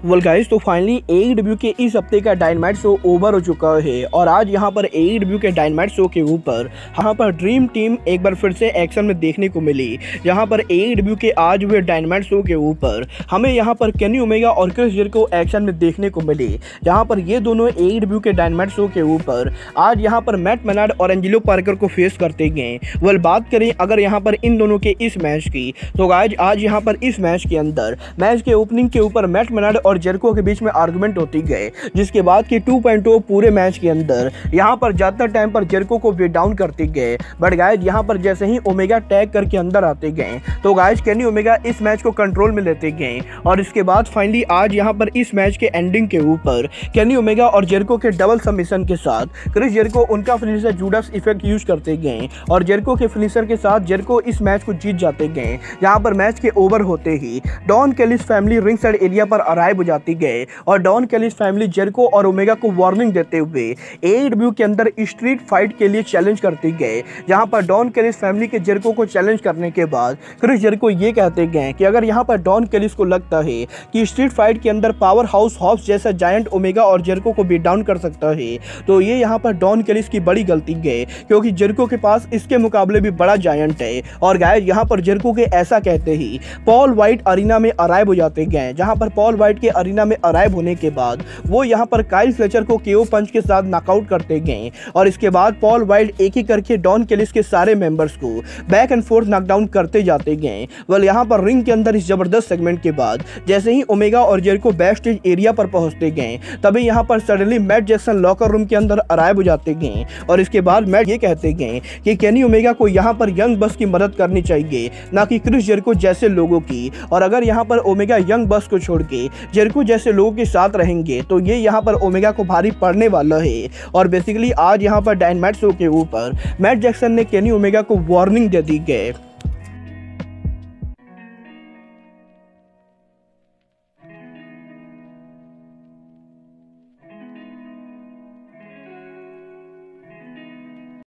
Well guys, तो finally AEW के इस हफ्ते का डायनामाइट शो ओवर हो चुका है और आज यहाँ पर AEW के डायनामाइट शो के ऊपर यहाँ पर ड्रीम टीम एक बार फिर से एक्शन में देखने को मिली। यहाँ पर AEW के आज हुए डायनामाइट शो के ऊपर हमें यहाँ पर केनी ओमेगा और क्रिस जेरिको एक्शन में देखने को मिली। यहाँ पर ये दोनों AEW के डायनामाइट शो के ऊपर आज यहाँ पर मैट मेनार्ड और एंजेलो पार्कर को फेस करते गए। वेल बात करें अगर यहाँ पर इन दोनों के इस मैच की, तो आज यहाँ पर इस मैच के अंदर मैच के ओपनिंग के ऊपर मैट मेनार्ड और जेरिको के बीच में आर्गुमेंट होती गए, जिसके बाद कि 2.0 पूरे मैच के अंदर यहां पर ज्यादातर टाइम पर जेरिको को वेट डाउन करते गए। बट गाइज यहां पर जैसे ही ओमेगा टैग करके अंदर आते गए तो गाइज केनी ओमेगा इस मैच को कंट्रोल में लेते गए और इसके बाद फाइनली आज यहां पर इस मैच के एंडिंग के ऊपर केनी ओमेगा और जेरिको के डबल सबमिशन के साथ क्रिस जेरिको उनका फिनिशर जूडास इफेक्ट यूज करते गए और जेरिको के फिनिशर के साथ जेरिको इस मैच को जीत जाते गए। यहां पर मैच के ओवर होते ही Don Callis family ringside area पर अराइव हो जाती गए और डॉन कैलिस फैमिली जेरिको और ओमेगा को वार्निंग देते हुए AEW के अंदर स्ट्रीट फाइट के लिए चैलेंज करते गए। जहां पर डॉन कैलिस फैमिली के जेरिको को चैलेंज करने के बाद क्रिस जेरिको ये कहते गए कि अगर यहां पर डॉन कैलिस को लगता है कि स्ट्रीट फाइट के अंदर पावर हाउस हॉब्स जैसा जायंट ओमेगा और जेरिको को बीट डाउन कर सकता है, तो ये यहां पर डॉन कैलिस की बड़ी गलती गए, क्योंकि जेरिको के पास इसके मुकाबले भी बड़ा जायंट है। और गाइस यहां पर जेरिको के ऐसा कहते ही पॉल वाइट अरीना में अराइव हो जाते गए। जहां पर पॉल वाइट के अरीना में अराइव होने के बाद वो यहां पर काइल फ्लेचर को KO पंच के साथ नॉकआउट करते गए और इसके बाद पॉल वाइट एक एक करके डॉन कैलिस के सारे मेंबर्स को बैक एंड फोर्थ नॉकडाउन करते जाते गए। वेल यहां पर रिंग के अंदर इस जबरदस्त सेगमेंट के बाद जैसे ही ओमेगा और जेरिको बैक स्टेज एरिया पर पहुंचते गए तभी यहां पर suddenly Matt Jackson locker room के अंदर अराइव हो जाते गए और इसके बाद मैट ये कहते गए कि केनी ओमेगा को यहां पर यंग बस की मदद करनी चाहिए, ना कि क्रिस जेरिको जैसे लोगों की। और अगर यहां पर ओमेगा यंग बस को छोड़ के जेरिको जैसे लोगों के साथ रहेंगे तो ये यहाँ पर ओमेगा को भारी पड़ने वाला है। और बेसिकली आज यहाँ पर डायनामाइट शो के ऊपर मैट जैक्सन ने केनी ओमेगा को वार्निंग दे दी गई।